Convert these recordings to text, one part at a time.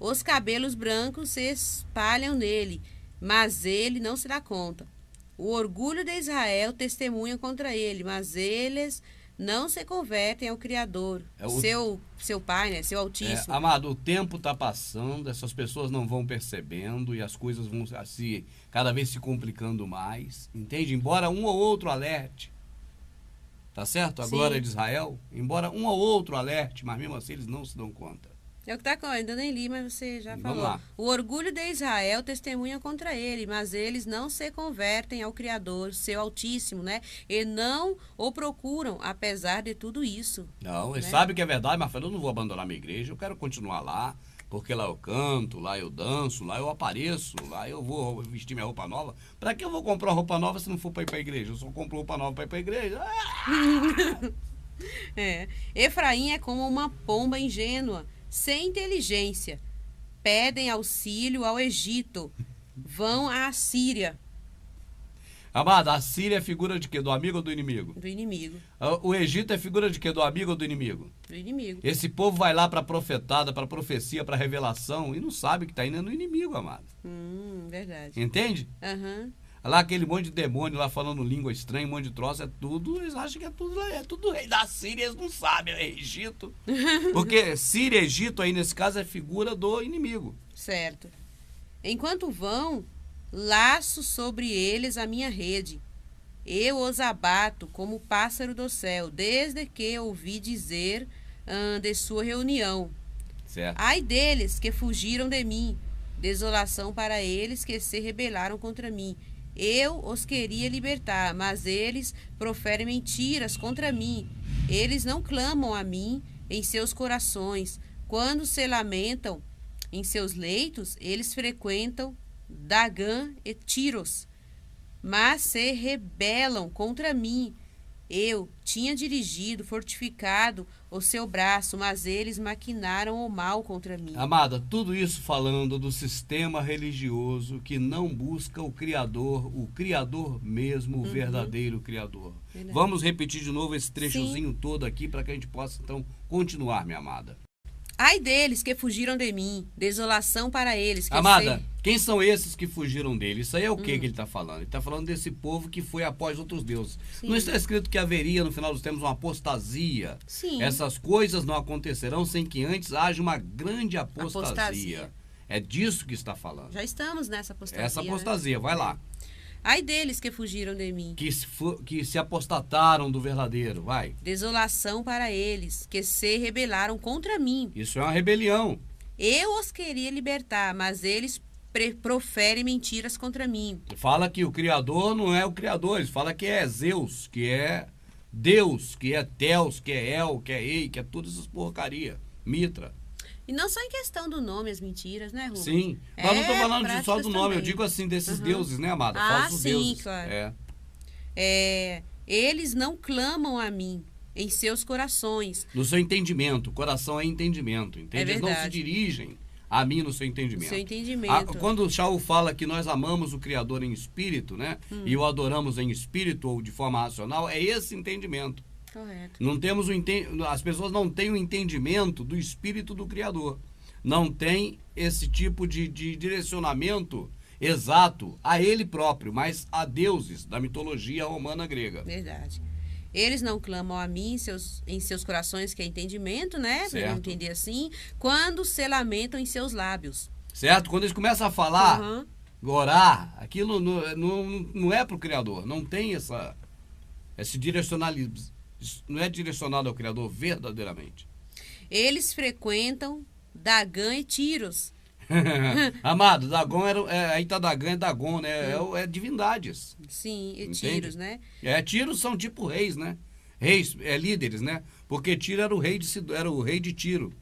Os cabelos brancos se espalham nele, mas ele não se dá conta. O orgulho de Israel testemunha contra ele, mas eles não se convertem ao Criador, seu Pai, né? Seu Altíssimo. Amado, o tempo está passando, essas pessoas não vão percebendo e as coisas vão cada vez se complicando mais, entende? Embora um ou outro alerte, tá certo? A glória de Israel, embora um ou outro alerte, mas mesmo assim eles não se dão conta. É o que está, ainda nem li, mas você já falou. Vamos lá. O orgulho de Israel testemunha contra ele, mas eles não se convertem ao Criador, seu Altíssimo, né? E não o procuram, apesar de tudo isso. Não, eles sabem que é verdade, mas eu não vou abandonar minha igreja, eu quero continuar lá, porque lá eu canto, lá eu danço, lá eu apareço, lá eu vou vestir minha roupa nova. Para que eu vou comprar roupa nova se não for para ir para a igreja? Eu só compro roupa nova para ir para a igreja. Efraim é como uma pomba ingênua, sem inteligência. Pedem auxílio ao Egito. Vão à Síria. Amado, a Síria é figura de quê? Do amigo ou do inimigo? Do inimigo. O Egito é figura de quê? Do amigo ou do inimigo? Do inimigo. Esse povo vai lá para profetada, para profecia, para revelação e não sabe que está indo no inimigo, amado. Verdade. Entende? Aham. Lá aquele monte de demônio lá falando língua estranha, um monte de troço, eles acham que é tudo rei da Síria, eles não sabem, é Egito. Porque Síria e Egito aí nesse caso é figura do inimigo. Certo. Enquanto vão, laço sobre eles a minha rede. Eu os abato como pássaro do céu, desde que ouvi dizer de sua reunião. Certo. Ai deles que fugiram de mim, desolação para eles que se rebelaram contra mim. Eu os queria libertar, mas eles proferem mentiras contra mim. Eles não clamam a mim em seus corações. Quando se lamentam em seus leitos, eles frequentam Dagã e Tiros, mas se rebelam contra mim. Eu tinha dirigido, fortificado o seu braço, mas eles maquinaram o mal contra mim. Amada, tudo isso falando do sistema religioso que não busca o Criador mesmo, o verdadeiro Criador. Verdade. Vamos repetir de novo esse trechozinho todo aqui para que a gente possa então continuar, minha amada. Ai deles que fugiram de mim, desolação para eles. Que Amada, quem são esses que fugiram dele? Isso aí é o que ele está falando? Ele está falando desse povo que foi após outros deuses. Sim. Não está escrito que haveria no final dos tempos uma apostasia? Sim. Essas coisas não acontecerão sem que antes haja uma grande apostasia. É disso que está falando. Já estamos nessa apostasia. Essa apostasia, vai lá. Ai deles que fugiram de mim. Que se apostataram do verdadeiro, vai. Desolação para eles, que se rebelaram contra mim. Isso é uma rebelião. Eu os queria libertar, mas eles proferem mentiras contra mim. Fala que o Criador não é o Criador, eles falam que é Zeus, que é Deus, que é Teus, que é El, que é Ei, que é todas essas porcaria. Mitra. E não só em questão do nome, as mentiras, né, Rubens? Sim, mas não estou falando só do nome, também. eu digo assim, desses deuses, né, amada? Falsos sim, deuses. claro. Eles não clamam a mim em seus corações. No seu entendimento, coração é entendimento, entende? Eles não se dirigem a mim no seu entendimento. Seu entendimento. Quando o Shaul fala que nós amamos o Criador em espírito, né, e o adoramos em espírito ou de forma racional, é esse entendimento. Correto. Não temos as pessoas não têm o entendimento do espírito do Criador. Não tem esse tipo de direcionamento exato a ele próprio, mas a deuses da mitologia romana grega. Verdade. Eles não clamam a mim em seus corações, que é entendimento, né? Para não entender assim. Quando se lamentam em seus lábios. Certo? Quando eles começam a falar, orar, aquilo não é para o Criador. Não tem esse direcionalismo. Não é direcionado ao Criador verdadeiramente. Eles frequentam Dagã e Tiros. Amado, Dagon aí tá Dagã e Dagon, né? É divindades. Sim, e Entende? Tiros, né? Tiros são tipo reis, né? Reis, líderes, né? Porque Tiro era o rei de Tiro.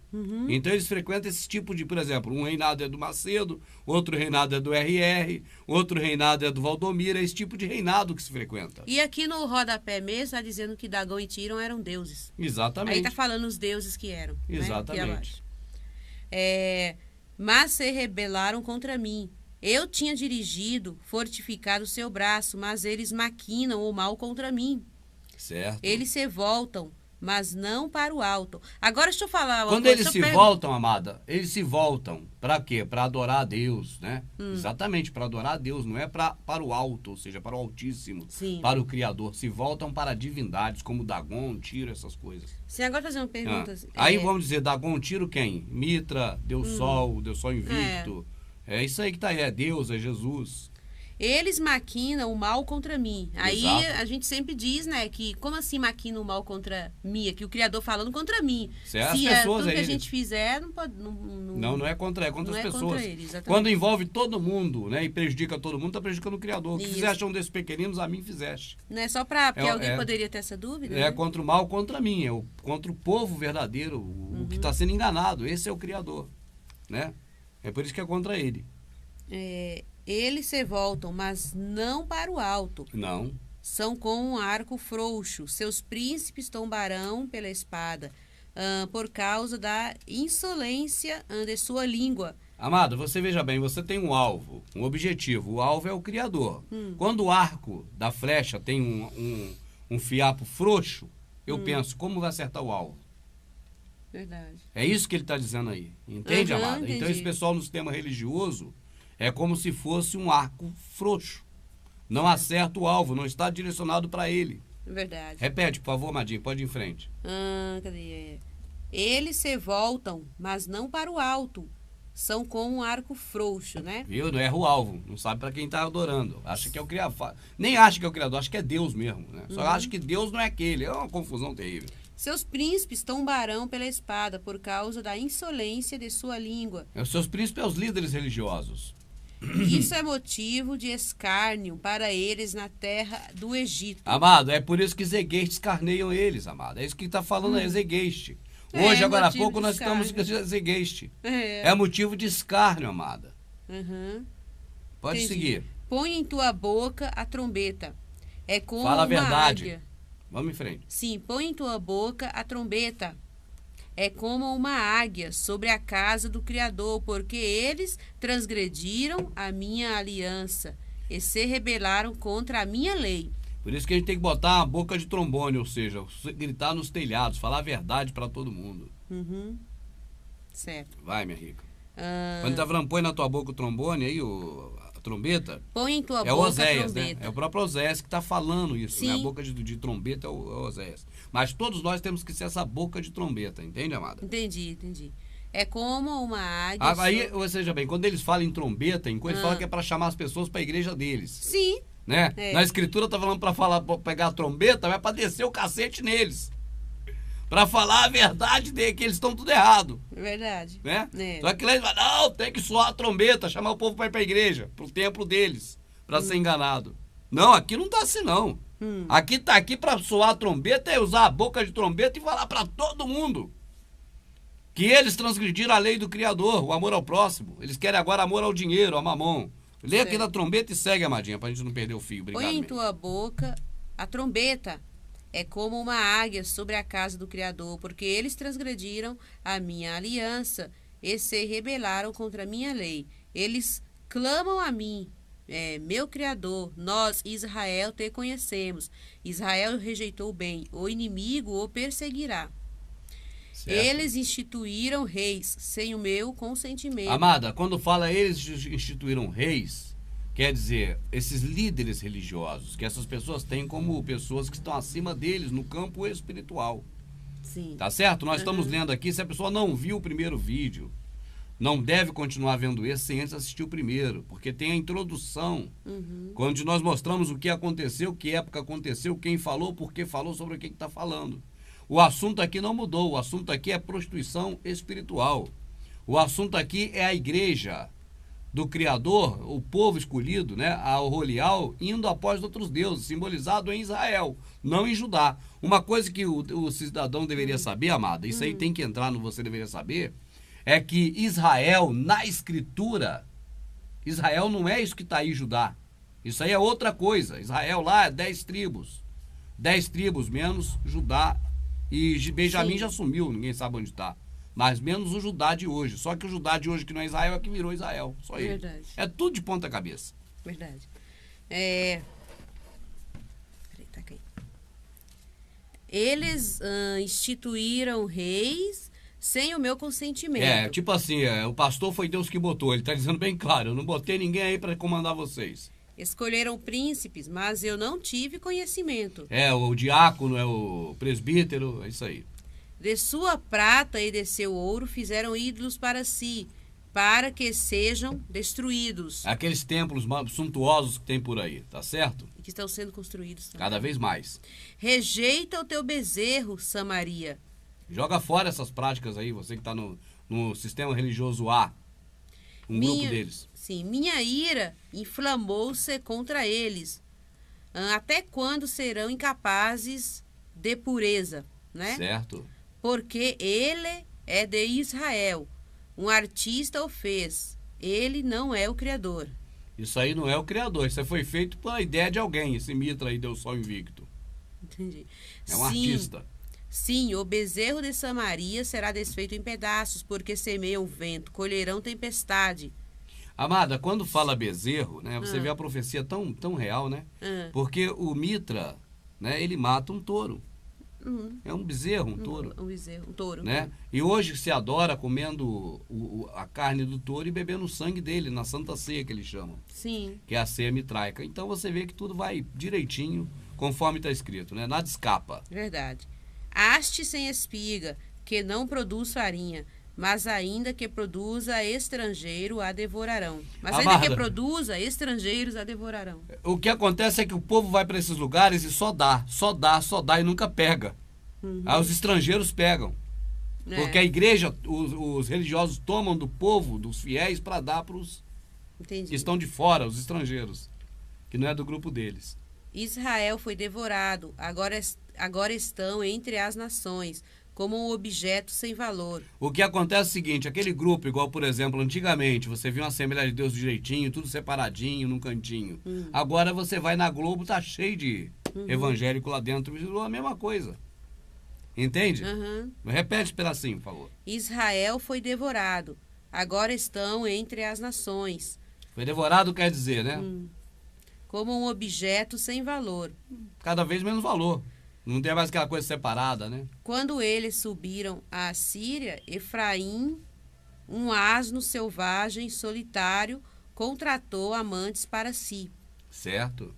Então eles frequentam esse tipo de, por exemplo, um reinado é do Macedo, outro reinado é do RR, outro reinado é do Valdomiro, é esse tipo de reinado que se frequenta. E aqui no rodapé mesmo está dizendo que Dagão e Tiro eram deuses. Exatamente. Aí está falando os deuses que eram. Exatamente. Né? Mas se rebelaram contra mim. Eu tinha dirigido, fortificado o seu braço, mas eles maquinam o mal contra mim. Certo. Eles se voltam mas não para o alto. Agora deixa eu falar uma Quando coisa. eles se voltam, amada, eles se voltam para quê? Para adorar a Deus, né? Exatamente, para adorar a Deus, não é para o alto, ou seja, para o Altíssimo, Sim. para o Criador. Se voltam para divindades como Dagon, Tiro, essas coisas. Sim, agora fazer uma pergunta. Aí vamos dizer, Dagon, Tiro quem? Mitra, Deus Sol invicto. É isso aí que tá aí, é Deus, é Jesus. Eles maquinam o mal contra mim. Aí Exato. a gente sempre diz, né, que como assim maquina o mal contra mim? Aqui o Criador falando contra mim. Certo. Se As pessoas tudo que a aí- gente fizer, não pode... Não é contra, é contra não as é pessoas. contra ele, exatamente. Quando envolve todo mundo, né, e prejudica todo mundo, tá prejudicando o Criador. O que Isso. fizeste a um desses pequeninos, a mim fizeste. Não é só para... Porque É- alguém é- poderia ter essa dúvida, É né? contra o mal, contra mim, contra o povo verdadeiro, o que está sendo enganado. Esse é o Criador, né? É por isso que é contra ele. Eles se voltam, mas não para o alto. Não. São com um arco frouxo. Seus príncipes tombarão pela espada, por causa da insolência de sua língua. Amado, você veja bem, você tem um alvo, um objetivo. O alvo é o Criador. Quando o arco da flecha tem um fiapo frouxo, eu penso, como vai acertar o alvo? Verdade. É isso que ele está dizendo aí. Entende, Aham, amada? entendi. Então, esse pessoal no sistema religioso é como se fosse um arco frouxo. Não acerta o alvo, não está direcionado para ele. Verdade. Repete, por favor, Madinho, pode ir em frente. Cadê? Eles se voltam, mas não para o alto. São como um arco frouxo, né? Viu? Não erra o alvo. Não sabe para quem está adorando. Acha que é o Criador. Nem acha que é o Criador, acha que é Deus mesmo. Né? Só acha que Deus não é aquele. É uma confusão terrível. Seus príncipes tombarão pela espada por causa da insolência de sua língua. Os seus príncipes, os líderes religiosos. Isso é motivo de escárnio para eles na terra do Egito. Amado, é por isso que Zegueste escarneiam eles, amado. É isso que está falando aí, Zegueste. Hoje, É, agora há motivo pouco, de nós estamos escárnio. com Zegueste. É. É motivo de escárnio, amada. Uhum. Pode Entendi. seguir. Põe em tua boca a trombeta. É como Fala a uma verdade. águia. Vamos em frente. Sim, põe em tua boca a trombeta. É como uma águia sobre a casa do Criador, porque eles transgrediram a minha aliança e se rebelaram contra a minha lei. Por isso que a gente tem que botar uma boca de trombone, ou seja, gritar nos telhados, falar a verdade para todo mundo. Uhum. Certo. Vai, minha rica. Ah, Quando tá falando, põe na tua boca o trombone aí, a trombeta, põe em tua é o boca a Oséias, né? trombeta. É o próprio Oséias que tá falando isso, né? A Sim. boca de trombeta é o Oséias. Mas todos nós temos que ser essa boca de trombeta, entende, amada? Entendi. É como uma águia. Aí, ou seja bem, quando eles falam em trombeta, em coisa, eles Ah. falam que é para chamar as pessoas para a igreja deles. Sim, Né? É. Na escritura tá falando pra pegar a trombeta, vai pra descer o cacete neles. Pra falar a verdade dele, que eles estão tudo errado, é verdade. né? É. Só que lá eles falam, não, tem que soar a trombeta, chamar o povo pra ir pra igreja, pro templo deles, pra ser enganado. Não, aqui não tá assim não. Aqui tá aqui pra soar a trombeta, é usar a boca de trombeta e falar pra todo mundo que eles transgrediram a lei do Criador, o amor ao próximo. Eles querem agora amor ao dinheiro, ao mamon. Lê aqui Certo. na trombeta e segue, amadinha, pra gente não perder o fio. Obrigado, Põe em minha. tua boca a trombeta. É como uma águia sobre a casa do Criador, porque eles transgrediram a minha aliança e se rebelaram contra a minha lei. Eles clamam a mim, meu Criador, nós, Israel, te conhecemos. Israel rejeitou o bem, o inimigo o perseguirá. Certo. Eles instituíram reis sem o meu consentimento. Amada, quando fala eles instituíram reis, quer dizer, esses líderes religiosos, que essas pessoas têm como pessoas que estão acima deles no campo espiritual. Sim. Tá certo? Nós estamos lendo aqui, se a pessoa não viu o primeiro vídeo, não deve continuar vendo esse sem antes assistir o primeiro, porque tem a introdução, onde nós mostramos o que aconteceu, que época aconteceu, quem falou, por que falou, sobre o que está falando. O assunto aqui não mudou, o assunto aqui é prostituição espiritual. O assunto aqui é a igreja do Criador, o povo escolhido, né, ao Rolial, indo após outros deuses, simbolizado em Israel, não em Judá. Uma coisa que o cidadão deveria saber, amada, isso aí tem que entrar no você deveria saber, é que Israel, na escritura, Israel não é isso que está aí, Judá. Isso aí é outra coisa. Israel lá é 10 tribos. 10 tribos menos Judá. E Benjamim Sim. já sumiu, ninguém sabe onde está. Mas menos o Judá de hoje. Só que o Judá de hoje, que não é Israel, é que virou Israel. Só ele. Verdade. É tudo de ponta cabeça. Verdade. Peraí, tá aqui. Eles instituíram reis sem o meu consentimento. Tipo assim, o pastor foi Deus que botou. Ele está dizendo bem claro, eu não botei ninguém aí para comandar vocês. Escolheram príncipes, mas eu não tive conhecimento. O diácono, o presbítero, é isso aí. De sua prata e de seu ouro fizeram ídolos para si, para que sejam destruídos. Aqueles templos suntuosos que tem por aí, tá certo? E que estão sendo construídos também. Cada vez mais. Rejeita o teu bezerro, Samaria. Joga fora essas práticas aí, você que está no sistema religioso A. Grupo deles. Sim, minha ira inflamou-se contra eles. Até quando serão incapazes de pureza, né? Certo. Porque ele é de Israel. Um artista o fez. Ele não é o Criador. Isso aí não é o Criador. Isso aí foi feito pela ideia de alguém. Esse Mitra aí deu sol invicto. Entendi. É um artista. Sim, o bezerro de Samaria será desfeito em pedaços, porque semeiam vento, colherão tempestade. Amada, quando fala bezerro, né, você vê a profecia tão real, né? Porque o Mitra, né, ele mata um touro. É um bezerro, um touro. Um bezerro, um touro. Né? E hoje se adora comendo a carne do touro e bebendo o sangue dele, na Santa Ceia que eles chamam. Sim. Que é a ceia mitraica. Então você vê que tudo vai direitinho, conforme está escrito, né? Nada escapa. Verdade. Haste sem espiga, que não produz farinha, mas ainda que produza estrangeiro, a devorarão. Mas ainda que produza, estrangeiros a devorarão. O que acontece é que o povo vai para esses lugares e só dá e nunca pega. Aí os estrangeiros pegam. Porque a igreja, os religiosos tomam do povo, dos fiéis, para dar para os que estão de fora, os estrangeiros, que não é do grupo deles. Israel foi devorado, agora estão entre as nações, como um objeto sem valor. O que acontece é o seguinte, aquele grupo, igual, por exemplo, antigamente, você viu uma Assembleia de Deus direitinho, tudo separadinho, num cantinho. Agora você vai na Globo, tá cheio de evangélico lá dentro, virou a mesma coisa. Entende? Repete esse pedacinho, por favor. Israel foi devorado, agora estão entre as nações. Foi devorado quer dizer, né? Como um objeto sem valor. Cada vez menos valor. Não tem mais aquela coisa separada, né? Quando eles subiram à Síria, Efraim, um asno selvagem, solitário, contratou amantes para si. Certo.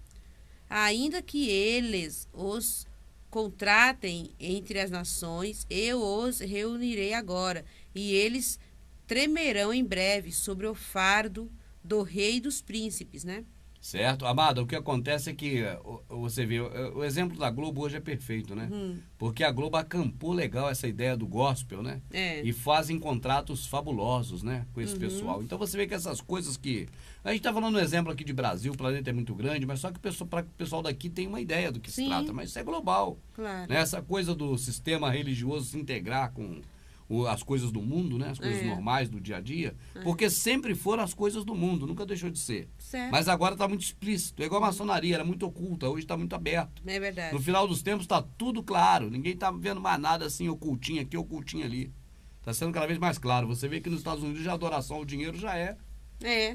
Ainda que eles os contratem entre as nações, eu os reunirei agora, e eles tremerão em breve sobre o fardo do rei dos príncipes, né? Certo. Amada, o que acontece é que você vê, o exemplo da Globo hoje é perfeito, né? Porque a Globo acampou legal essa ideia do gospel, né? E fazem contratos fabulosos, né? Com esse pessoal. Então você vê que essas coisas que... A gente tá falando um exemplo aqui de Brasil, o planeta é muito grande, mas só que o pessoal daqui tem uma ideia do que se trata, mas isso é global. Claro. Né? Essa coisa do sistema religioso se integrar com as coisas do mundo, né? As coisas normais do dia a dia, porque sempre foram as coisas do mundo, nunca deixou de ser. Certo. Mas agora está muito explícito, é igual a maçonaria, era muito oculta, hoje está muito aberto. É verdade. No final dos tempos está tudo claro, ninguém está vendo mais nada assim, ocultinho aqui, ocultinho ali. Está sendo cada vez mais claro. Você vê que nos Estados Unidos a adoração ao dinheiro já é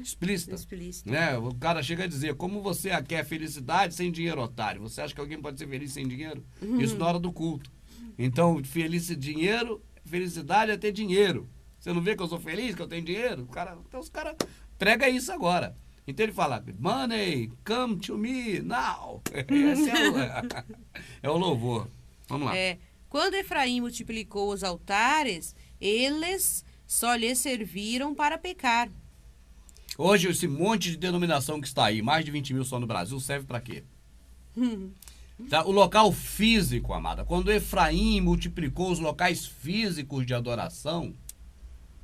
explícita. Né? O cara chega a dizer, como você quer felicidade sem dinheiro, otário? Você acha que alguém pode ser feliz sem dinheiro? Isso na hora do culto. Então, felicidade é ter dinheiro. Você não vê que eu sou feliz, que eu tenho dinheiro? Então os caras pregam isso agora. Então ele fala, money, come to me now. Esse é o louvor. Vamos lá. Quando Efraim multiplicou os altares, eles só lhe serviram para pecar. Hoje esse monte de denominação que está aí, mais de 20 mil só no Brasil, serve para quê? Tá, o local físico, amada, quando Efraim multiplicou os locais físicos de adoração,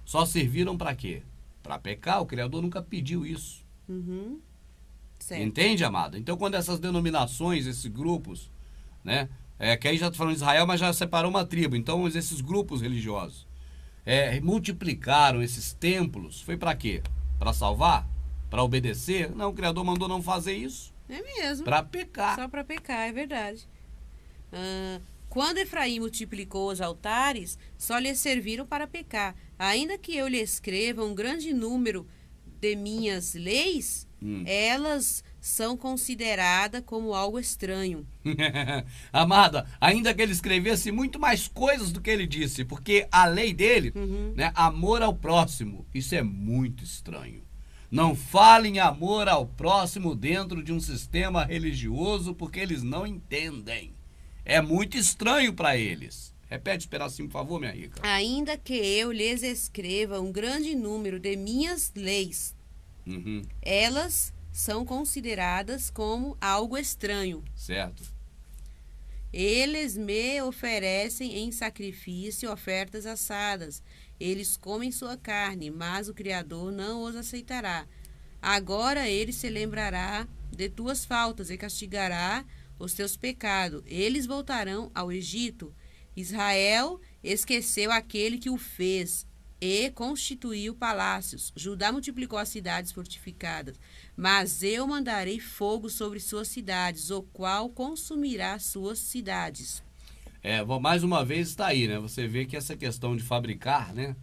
só serviram para quê? Para pecar. O Criador nunca pediu isso. Certo. Entende, amada? Então, quando essas denominações, esses grupos, né? Que aí já está falando de Israel, mas já separou uma tribo. Então, esses grupos religiosos multiplicaram esses templos, foi para quê? Para salvar? Para obedecer? Não, o Criador mandou não fazer isso. É mesmo. Para pecar. Só para pecar, é verdade. Quando Efraim multiplicou os altares, só lhe serviram para pecar. Ainda que eu lhe escreva um grande número de minhas leis, Elas são consideradas como algo estranho. Amada, ainda que ele escrevesse muito mais coisas do que ele disse, porque a lei dele, né, amor ao próximo, isso é muito estranho. Não falem amor ao próximo dentro de um sistema religioso, porque eles não entendem. É muito estranho para eles. Repete esse pedacinho, por favor, minha rica. Ainda que eu lhes escreva um grande número de minhas leis, elas são consideradas como algo estranho. Certo. Eles me oferecem em sacrifício ofertas assadas. Eles comem sua carne, mas o Criador não os aceitará. Agora ele se lembrará de tuas faltas e castigará os teus pecados. Eles voltarão ao Egito. Israel esqueceu aquele que o fez e constituiu palácios. Judá multiplicou as cidades fortificadas. Mas eu mandarei fogo sobre suas cidades, o qual consumirá suas cidades. Mais uma vez está aí, né? Você vê que essa questão de fabricar, né?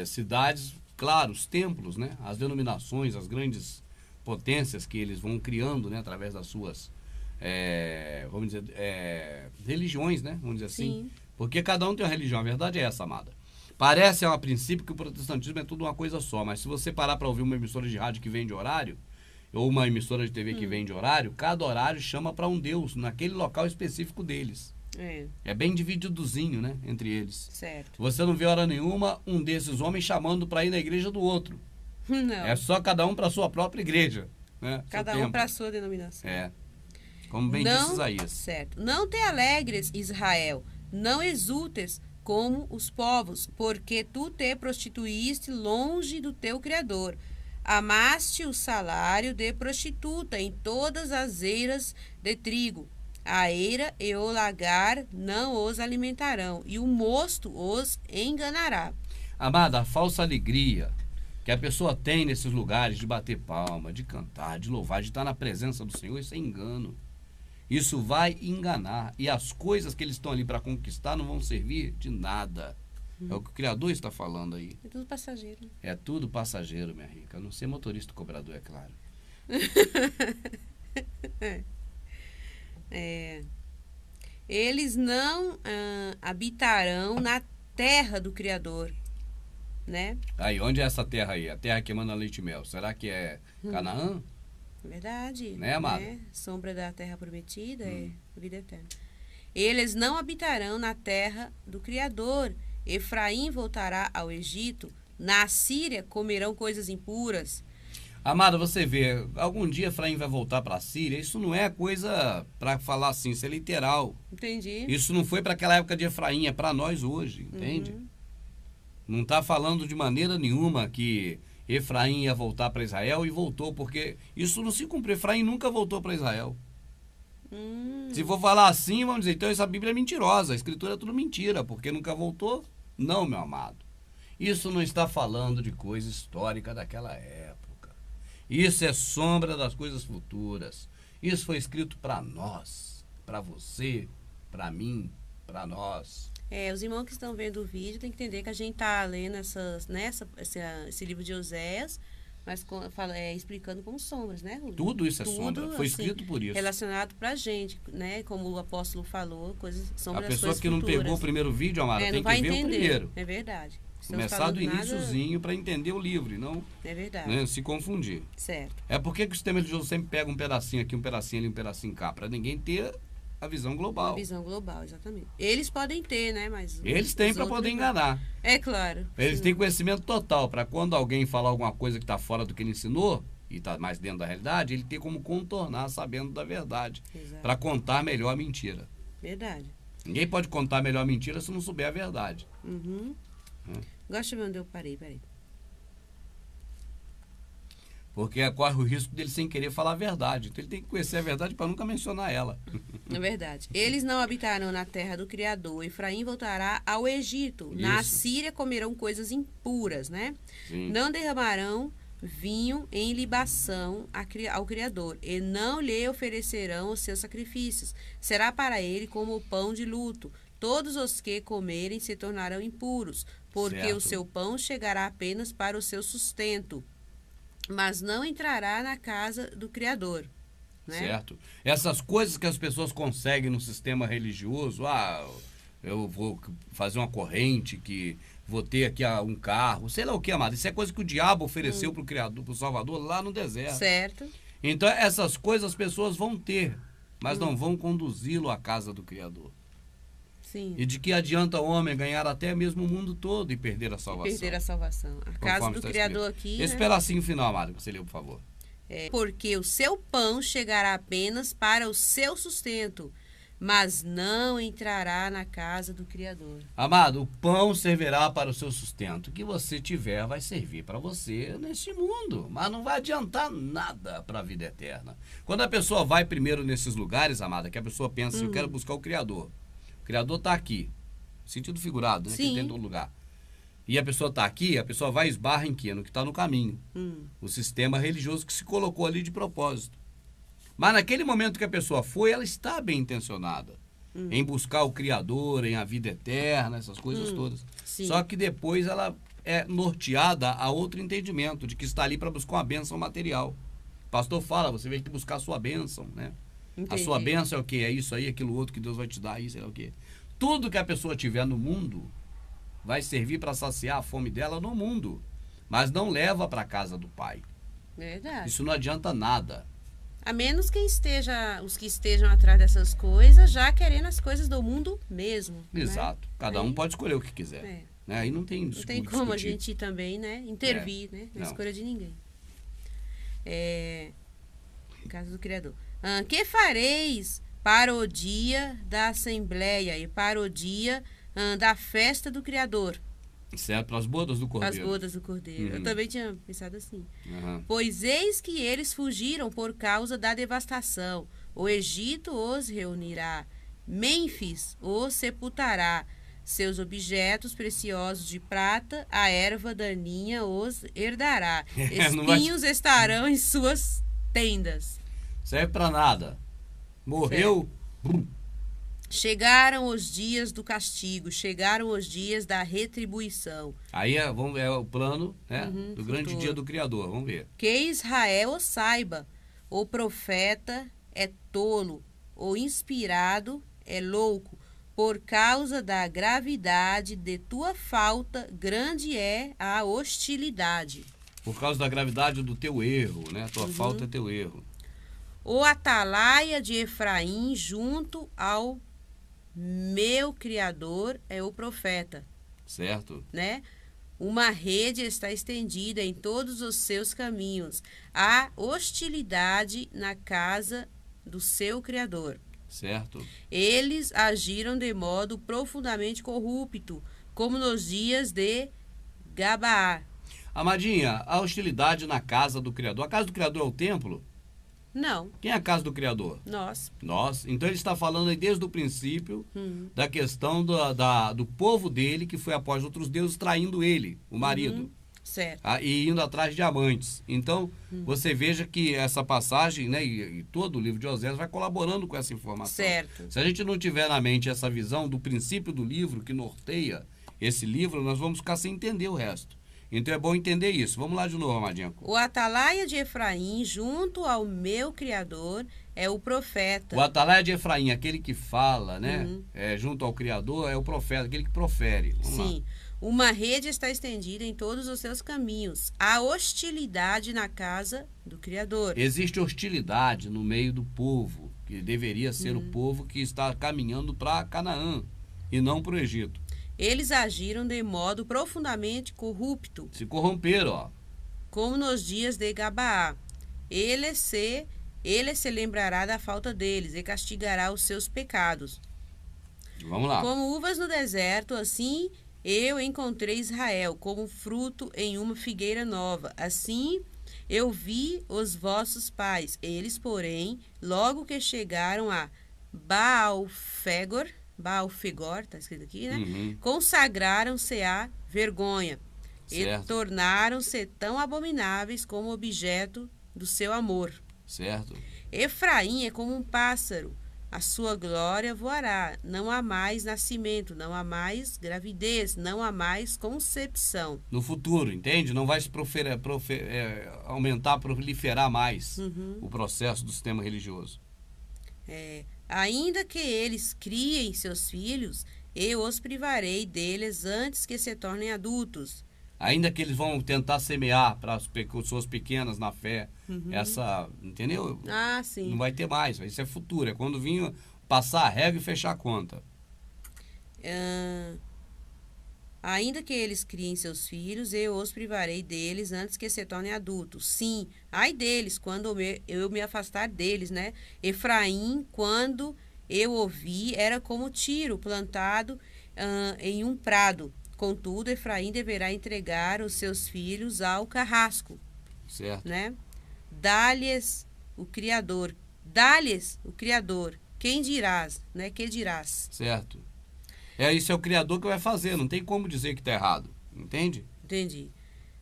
Cidades, claro, os templos, né? As denominações, as grandes potências que eles vão criando, né? Através das suas, vamos dizer, religiões, né? Vamos dizer assim. Sim. Porque cada um tem uma religião. A verdade é essa, amada. Parece, a princípio, que o protestantismo é tudo uma coisa só, mas se você parar para ouvir uma emissora de rádio que vende horário, ou uma emissora de TV que vende horário, cada horário chama para um deus, naquele local específico deles. É bem divididozinho, né, entre eles. Certo. Você não vê hora nenhuma um desses homens chamando para ir na igreja do outro. Não. É só cada um para a sua própria igreja. Né? Cada um para a sua denominação. Como bem disse Isaías. Certo. Não te alegres, Israel, não exultes como os povos, porque tu te prostituíste longe do teu Criador. Amaste o salário de prostituta em todas as eiras de trigo. A eira e o lagar não os alimentarão, e o mosto os enganará. Amada, a falsa alegria que a pessoa tem nesses lugares de bater palma, de cantar, de louvar, de estar na presença do Senhor, isso é engano. Isso vai enganar. E as coisas que eles estão ali para conquistar não vão servir de nada. É o que o Criador está falando aí. É tudo passageiro. É tudo passageiro, minha rica. A não ser motorista cobrador, é claro. Eles não habitarão na terra do Criador, né? Aí, onde é essa terra aí? A terra que emana leite e mel. Será que é Canaã? Verdade. Né, amado? Sombra da terra prometida é vida eterna. Eles não habitarão na terra do Criador. Efraim voltará ao Egito. Na Síria comerão coisas impuras. Amado, você vê, algum dia Efraim vai voltar para a Síria. Isso não é coisa para falar assim, isso é literal. Entendi. Isso não foi para aquela época de Efraim, é para nós hoje, entende? Não está falando de maneira nenhuma que Efraim ia voltar para Israel e voltou, porque isso não se cumpriu. Efraim nunca voltou para Israel. Se for falar assim, vamos dizer, então essa Bíblia é mentirosa, a Escritura é tudo mentira, porque nunca voltou. Não, meu amado. Isso não está falando de coisa histórica daquela época. Isso é sombra das coisas futuras. Isso foi escrito para nós, para você, para mim, para nós. Os irmãos que estão vendo o vídeo têm que entender que a gente está lendo esse livro de Oséias, mas explicando como sombras, né, Rubens? Tudo isso é Tudo, sombra, foi assim, escrito por isso. Relacionado pra gente, né? Como o apóstolo falou, sombras A das pessoa coisas que não futuras. pegou o primeiro vídeo, amada, tem não vai que ver entender. o primeiro. É verdade. Começar do iniciozinho para entender o livro e não se confundir. Certo. É porque que o sistema religioso sempre pega um pedacinho aqui, um pedacinho ali, um pedacinho cá, para ninguém ter a visão global. A visão global, exatamente. Eles podem ter, né? Mas eles têm para poder enganar. É claro. Eles têm conhecimento total para quando alguém falar alguma coisa que está fora do que ele ensinou e está mais dentro da realidade, ele tem como contornar sabendo da verdade, para contar melhor a mentira. Verdade. Ninguém pode contar melhor a mentira se não souber a verdade. Gosta de ver onde eu parei. Porque corre o risco dele sem querer falar a verdade. Então ele tem que conhecer a verdade para nunca mencionar ela. É verdade. Eles não habitarão na terra do Criador. Efraim voltará ao Egito. Isso. Na Síria comerão coisas impuras, né? Sim. Não derramarão vinho em libação ao Criador, e não lhe oferecerão os seus sacrifícios. Será para ele como o pão de luto. Todos os que comerem se tornarão impuros, porque certo. o seu pão chegará apenas para o seu sustento. mas não entrará na casa do Criador. Né? Certo. Essas coisas que as pessoas conseguem no sistema religioso, eu vou fazer uma corrente, que vou ter aqui um carro, sei lá o que, amado. Isso é coisa que o diabo ofereceu para o Criador, para o Salvador, lá no deserto. Certo. Então, essas coisas as pessoas vão ter, mas não vão conduzi-lo à casa do Criador. Sim. E de que adianta o homem ganhar até mesmo o mundo todo e perder a salvação? Perder a salvação. A casa do Criador aqui. Esse pedacinho final, amado, que você leu, por favor. Porque o seu pão chegará apenas para o seu sustento, mas não entrará na casa do Criador. Amado, o pão servirá para o seu sustento. O que você tiver vai servir para você neste mundo, mas não vai adiantar nada para a vida eterna. Quando a pessoa vai primeiro nesses lugares, amada, que a pessoa pensa assim, eu quero buscar o Criador. O Criador está aqui, sentido figurado, né? Sim. Que tem todo lugar. E a pessoa está aqui, a pessoa vai esbarra em quê? No que está no caminho. O sistema religioso que se colocou ali de propósito. Mas naquele momento que a pessoa foi, ela está bem intencionada em buscar o Criador, em a vida eterna, essas coisas todas. Sim. Só que depois ela é norteada a outro entendimento, de que está ali para buscar uma bênção material. O pastor fala, você veio aqui buscar a sua bênção, né? Entendi. A sua bênção é o quê? É isso aí, aquilo outro que Deus vai te dar, isso é o quê? Tudo que a pessoa tiver no mundo vai servir para saciar a fome dela no mundo, mas não leva para a casa do Pai. Verdade. Isso não adianta nada. A menos os que estejam atrás dessas coisas, já querendo as coisas do mundo mesmo. Exato. Né? Cada um pode escolher o que quiser. É. Né? Aí não tem Não tem como a gente também, né, intervir, né, na Não. escolha de ninguém. Casa do Criador. Que fareis para o dia da Assembleia e para o dia da festa do Criador? Certo, para as bodas do As Cordeiro. bodas do Cordeiro. Eu também tinha pensado assim. Uhum. Pois eis que eles fugiram por causa da devastação. O Egito os reunirá. Mênfis os sepultará. Seus objetos preciosos de prata, a erva daninha os herdará. Espinhos estarão em suas tendas. Serve para nada. Morreu. Chegaram os dias do castigo, chegaram os dias da retribuição. Aí é o plano, né, do grande futuro. dia do Criador. Vamos ver. Que Israel o saiba, o profeta é tolo, o inspirado é louco, por causa da gravidade de tua falta, grande é a hostilidade. Por causa da gravidade do teu erro, né? Tua falta é teu erro. O atalaia de Efraim junto ao meu Criador é o profeta. Certo? Né? Uma rede está estendida em todos os seus caminhos. Há hostilidade na casa do seu Criador. Certo? Eles agiram de modo profundamente corrupto, como nos dias de Gabaá. Amadinha, a hostilidade na casa do Criador. A casa do Criador é o templo? Não, Quem é a casa do Criador? nós. Nós. Então ele está falando aí desde o princípio da questão do povo dele, que foi após outros deuses traindo ele, o marido. Certo. E indo atrás de amantes. Então, você veja que essa passagem, né, e todo o livro de Osés vai colaborando com essa informação. Certo. Se a gente não tiver na mente essa visão do princípio do livro que norteia esse livro, nós vamos ficar sem entender o resto. Então é bom entender isso. Vamos lá de novo, Amadinha. O atalaia de Efraim, junto ao meu Criador, é o profeta. O atalaia de Efraim, aquele que fala, né, junto ao Criador, é o profeta, aquele que profere. Vamos lá. Sim. Uma rede está estendida em todos os seus caminhos. Há hostilidade na casa do Criador. Existe hostilidade no meio do povo, que deveria ser o povo que está caminhando para Canaã e não para o Egito. Eles agiram de modo profundamente corrupto, Se corromperam, ó. como nos dias de Gabaá. Ele se lembrará da falta deles e castigará os seus pecados. Vamos lá. Como uvas no deserto, assim eu encontrei Israel, como fruto em uma figueira nova. Assim eu vi os vossos pais. Eles, porém, logo que chegaram a Baal-Fegor, está escrito aqui, né? Consagraram-se à vergonha. Certo. E tornaram-se tão abomináveis como objeto do seu amor. Certo. Efraim é como um pássaro a sua glória voará. Não há mais nascimento, não há mais gravidez, não há mais concepção. No futuro, entende? Não vai se aumentar, proliferar mais o processo do sistema religioso. Ainda que eles criem seus filhos, eu os privarei deles antes que se tornem adultos. Ainda que eles vão tentar semear para as pessoas pequenas na fé, entendeu? Ah, sim. Não vai ter mais, isso é futuro. É quando vir passar a régua e fechar a conta. Ainda que eles criem seus filhos, eu os privarei deles antes que se tornem adultos. Sim, ai deles, quando eu me afastar deles, né? Efraim, quando eu ouvi, era como tiro plantado em um prado. Contudo, Efraim deverá entregar os seus filhos ao carrasco. Certo. Né? Dá-lhes o Criador. Quem dirás, né? Que dirás? Certo. Isso é o Criador que vai fazer, não tem como dizer que está errado. Entende? Entendi.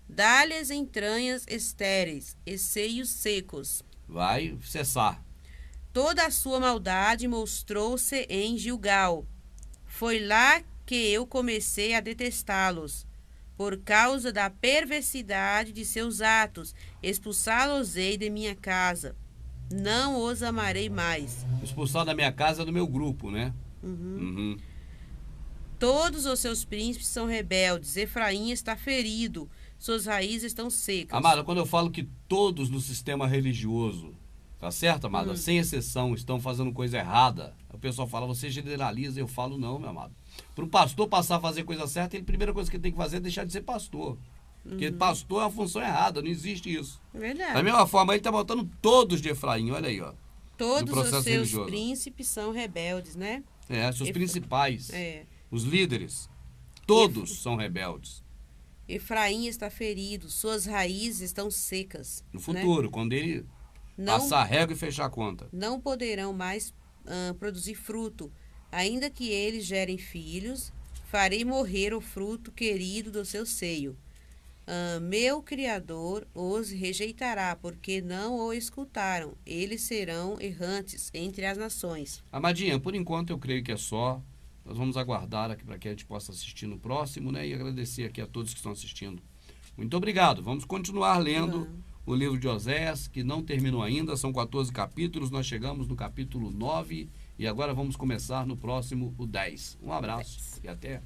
Dá-lhes entranhas estéreis e seios secos. Vai cessar. Toda a sua maldade mostrou-se em Gilgal. Foi lá que eu comecei a detestá-los, por causa da perversidade de seus atos. Expulsá-los-ei de minha casa. Não os amarei mais. Expulsar da minha casa é do meu grupo, né? Todos os seus príncipes são rebeldes. Efraim está ferido. Suas raízes estão secas. Amada, quando eu falo que todos no sistema religioso, tá certo, amada? Sem exceção, estão fazendo coisa errada. O pessoal fala, você generaliza. Eu falo, não, meu amado. Para o pastor passar a fazer coisa certa, a primeira coisa que ele tem que fazer é deixar de ser pastor. Porque pastor é uma função errada, não existe isso. É verdade. Da mesma forma, ele está botando todos de Efraim, olha aí, ó. Todos os seus príncipes são rebeldes, né? Seus principais. Os líderes, todos são rebeldes. Efraim está ferido, suas raízes estão secas. No futuro, né? Quando ele passar a régua e fechar a conta. Não poderão mais produzir fruto. Ainda que eles gerem filhos, farei morrer o fruto querido do seu seio. Meu Criador os rejeitará, porque não o escutaram. Eles serão errantes entre as nações. Amadinha, por enquanto eu creio que é só. Nós vamos aguardar aqui para que a gente possa assistir no próximo, né? E agradecer aqui a todos que estão assistindo. Muito obrigado. Vamos continuar lendo o livro de Oséias, que não terminou ainda. São 14 capítulos. Nós chegamos no capítulo 9 e agora vamos começar no próximo, o 10. Um abraço e até